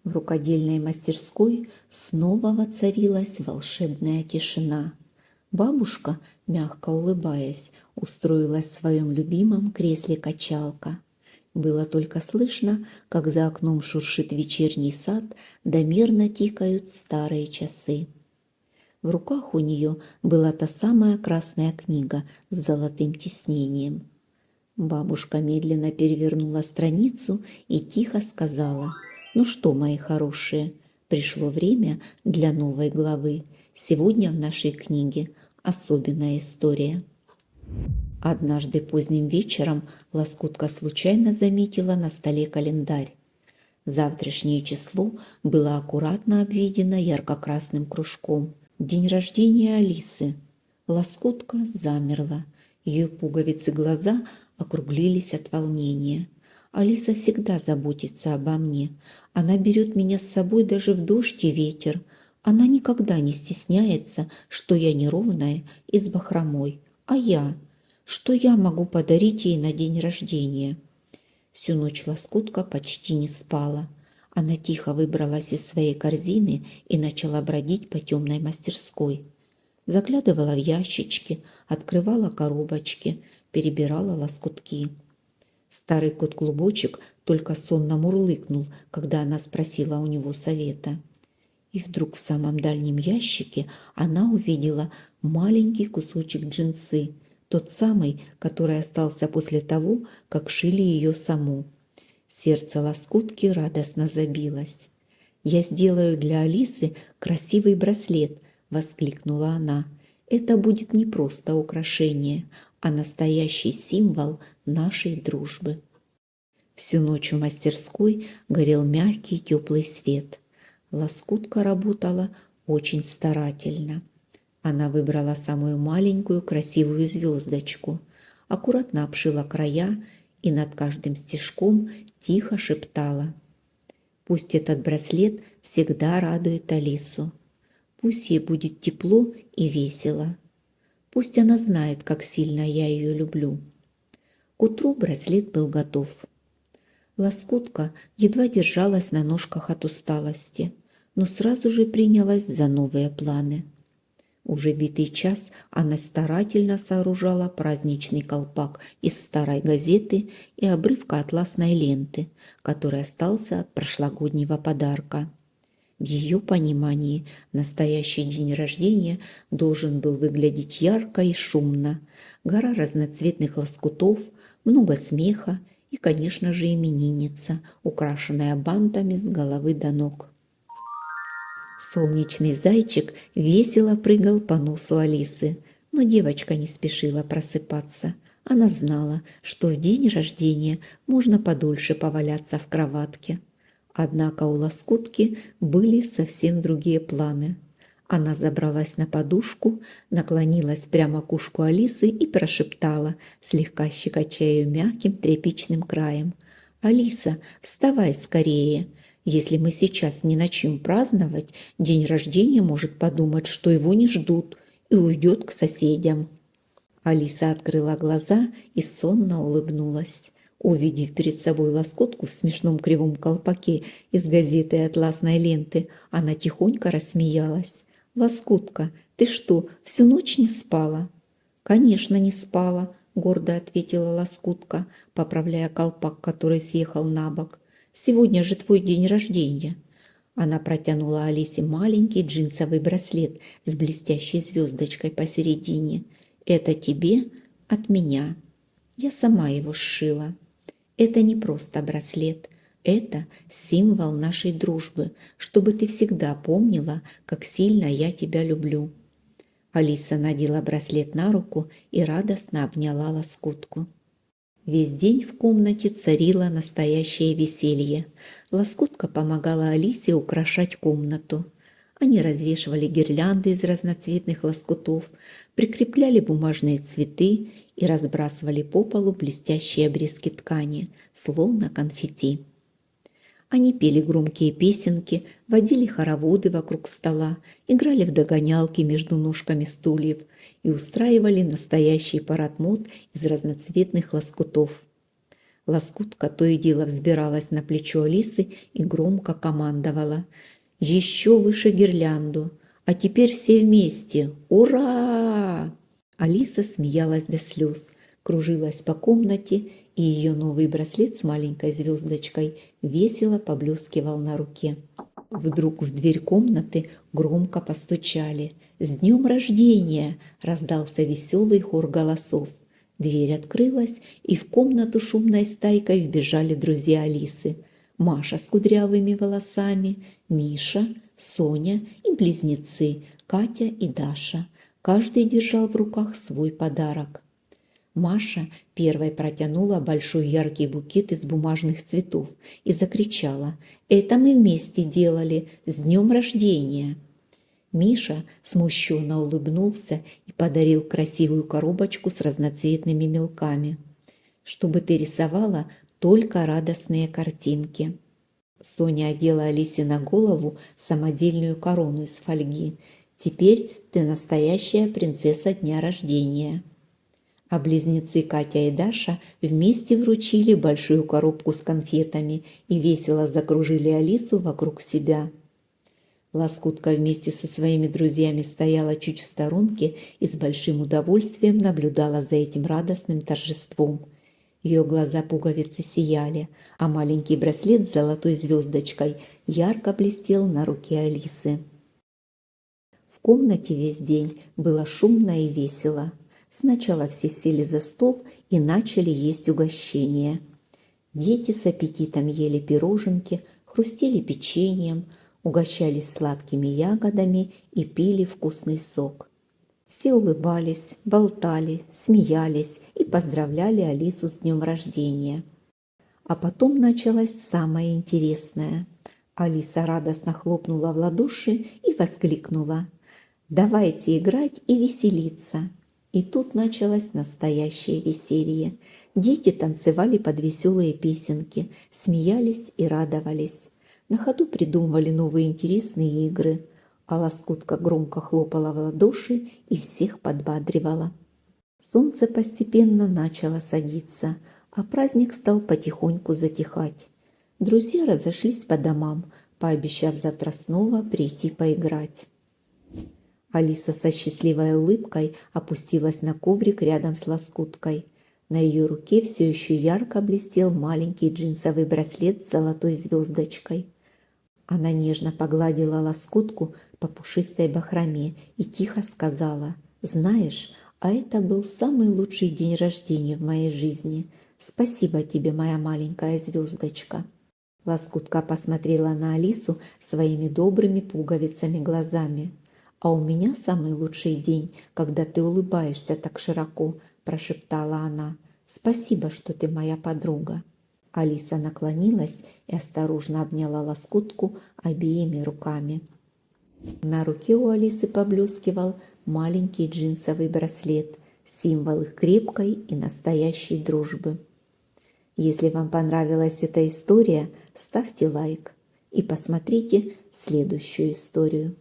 В рукодельной мастерской снова воцарилась волшебная тишина. Бабушка, мягко улыбаясь, устроилась в своем любимом кресле-качалка. Было только слышно, как за окном шуршит вечерний сад, да мерно тикают старые часы. В руках у нее была та самая красная книга с золотым тиснением. Бабушка медленно перевернула страницу и тихо сказала: «Ну что, мои хорошие, пришло время для новой главы. Сегодня в нашей книге особенная история». Однажды поздним вечером Лоскутка случайно заметила на столе календарь. Завтрашнее число было аккуратно обведено ярко-красным кружком. День рождения Алисы. Лоскутка замерла. Ее пуговицы глаза округлились от волнения. «Алиса всегда заботится обо мне. Она берет меня с собой даже в дождь и ветер. Она никогда не стесняется, что я неровная и с бахромой. А я? Что я могу подарить ей на день рождения?» Всю ночь Лоскутка почти не спала. Она тихо выбралась из своей корзины и начала бродить по темной мастерской. Заглядывала в ящички, открывала коробочки, перебирала лоскутки. Старый кот-клубочек только сонно мурлыкнул, когда она спросила у него совета. И вдруг в самом дальнем ящике она увидела маленький кусочек джинсы, тот самый, который остался после того, как шили ее саму. Сердце Лоскутки радостно забилось. «Я сделаю для Алисы красивый браслет», – воскликнула она. «Это будет не просто украшение, а настоящий символ нашей дружбы». Всю ночь в мастерской горел мягкий теплый свет. Лоскутка работала очень старательно. Она выбрала самую маленькую красивую звездочку, аккуратно обшила края и над каждым стежком тихо шептала: «Пусть этот браслет всегда радует Алису. Пусть ей будет тепло и весело. Пусть она знает, как сильно я ее люблю». К утру браслет был готов. Лоскутка едва держалась на ножках от усталости, но сразу же принялась за новые планы. Уже битый час она старательно сооружала праздничный колпак из старой газеты и обрывка атласной ленты, который остался от прошлогоднего подарка. В ее понимании настоящий день рождения должен был выглядеть ярко и шумно. Гора разноцветных лоскутов, много смеха и, конечно же, именинница, украшенная бантами с головы до ног. Солнечный зайчик весело прыгал по носу Алисы, но девочка не спешила просыпаться. Она знала, что в день рождения можно подольше поваляться в кроватке. Однако у Лоскутки были совсем другие планы. Она забралась на подушку, наклонилась прямо к ушку Алисы и прошептала, слегка щекоча ее мягким тряпичным краем: «Алиса, вставай скорее! Если мы сейчас не начнем праздновать, день рождения может подумать, что его не ждут, и уйдет к соседям». Алиса открыла глаза и сонно улыбнулась. Увидев перед собой Лоскутку в смешном кривом колпаке из газеты и атласной ленты, она тихонько рассмеялась. «Лоскутка, ты что, всю ночь не спала?» «Конечно, не спала», – гордо ответила Лоскутка, поправляя колпак, который съехал на бок. «Сегодня же твой день рождения». Она протянула Алисе маленький джинсовый браслет с блестящей звездочкой посередине. «Это тебе от меня. Я сама его сшила. Это не просто браслет. Это символ нашей дружбы, чтобы ты всегда помнила, как сильно я тебя люблю». Алиса надела браслет на руку и радостно обняла Лоскутку. Весь день в комнате царило настоящее веселье. Лоскутка помогала Алисе украшать комнату. Они развешивали гирлянды из разноцветных лоскутов, прикрепляли бумажные цветы и разбрасывали по полу блестящие обрезки ткани, словно конфетти. Они пели громкие песенки, водили хороводы вокруг стола, играли в догонялки между ножками стульев и устраивали настоящий парад мод из разноцветных лоскутов. Лоскутка то и дело взбиралась на плечо Алисы и громко командовала: «Еще выше гирлянду! А теперь все вместе! Ура!» Алиса смеялась до слез, кружилась по комнате, и ее новый браслет с маленькой звездочкой весело поблескивал на руке. Вдруг в дверь комнаты громко постучали. «С днем рождения!» – раздался веселый хор голосов. Дверь открылась, и в комнату шумной стайкой вбежали друзья Алисы. Маша с кудрявыми волосами, Миша, Соня и близнецы Катя и Даша. Каждый держал в руках свой подарок. Маша первой протянула большой яркий букет из бумажных цветов и закричала: «Это мы вместе делали! С днем рождения!» Миша смущенно улыбнулся и подарил красивую коробочку с разноцветными мелками. «Чтобы ты рисовала только радостные картинки». Соня одела Алисе на голову самодельную корону из фольги. «Теперь ты настоящая принцесса дня рождения». А близнецы Катя и Даша вместе вручили большую коробку с конфетами и весело закружили Алису вокруг себя. Лоскутка вместе со своими друзьями стояла чуть в сторонке и с большим удовольствием наблюдала за этим радостным торжеством. Ее глаза-пуговицы сияли, а маленький браслет с золотой звездочкой ярко блестел на руке Алисы. В комнате весь день было шумно и весело. Сначала все сели за стол и начали есть угощения. Дети с аппетитом ели пироженки, хрустели печеньем, угощались сладкими ягодами и пили вкусный сок. Все улыбались, болтали, смеялись и поздравляли Алису с днем рождения. А потом началось самое интересное. Алиса радостно хлопнула в ладоши и воскликнула: «Давайте играть и веселиться!» И тут началось настоящее веселье. Дети танцевали под веселые песенки, смеялись и радовались. На ходу придумывали новые интересные игры, а Лоскутка громко хлопала в ладоши и всех подбадривала. Солнце постепенно начало садиться, а праздник стал потихоньку затихать. Друзья разошлись по домам, пообещав завтра снова прийти поиграть. Алиса со счастливой улыбкой опустилась на коврик рядом с Лоскуткой. На ее руке все еще ярко блестел маленький джинсовый браслет с золотой звездочкой. Она нежно погладила Лоскутку по пушистой бахроме и тихо сказала: «Знаешь, а это был самый лучший день рождения в моей жизни. Спасибо тебе, моя маленькая звездочка». Лоскутка посмотрела на Алису своими добрыми пуговицами глазами. «А у меня самый лучший день, когда ты улыбаешься так широко», – прошептала она. «Спасибо, что ты моя подруга». Алиса наклонилась и осторожно обняла Лоскутку обеими руками. На руке у Алисы поблескивал маленький джинсовый браслет, символ их крепкой и настоящей дружбы. Если вам понравилась эта история, ставьте лайк и посмотрите следующую историю.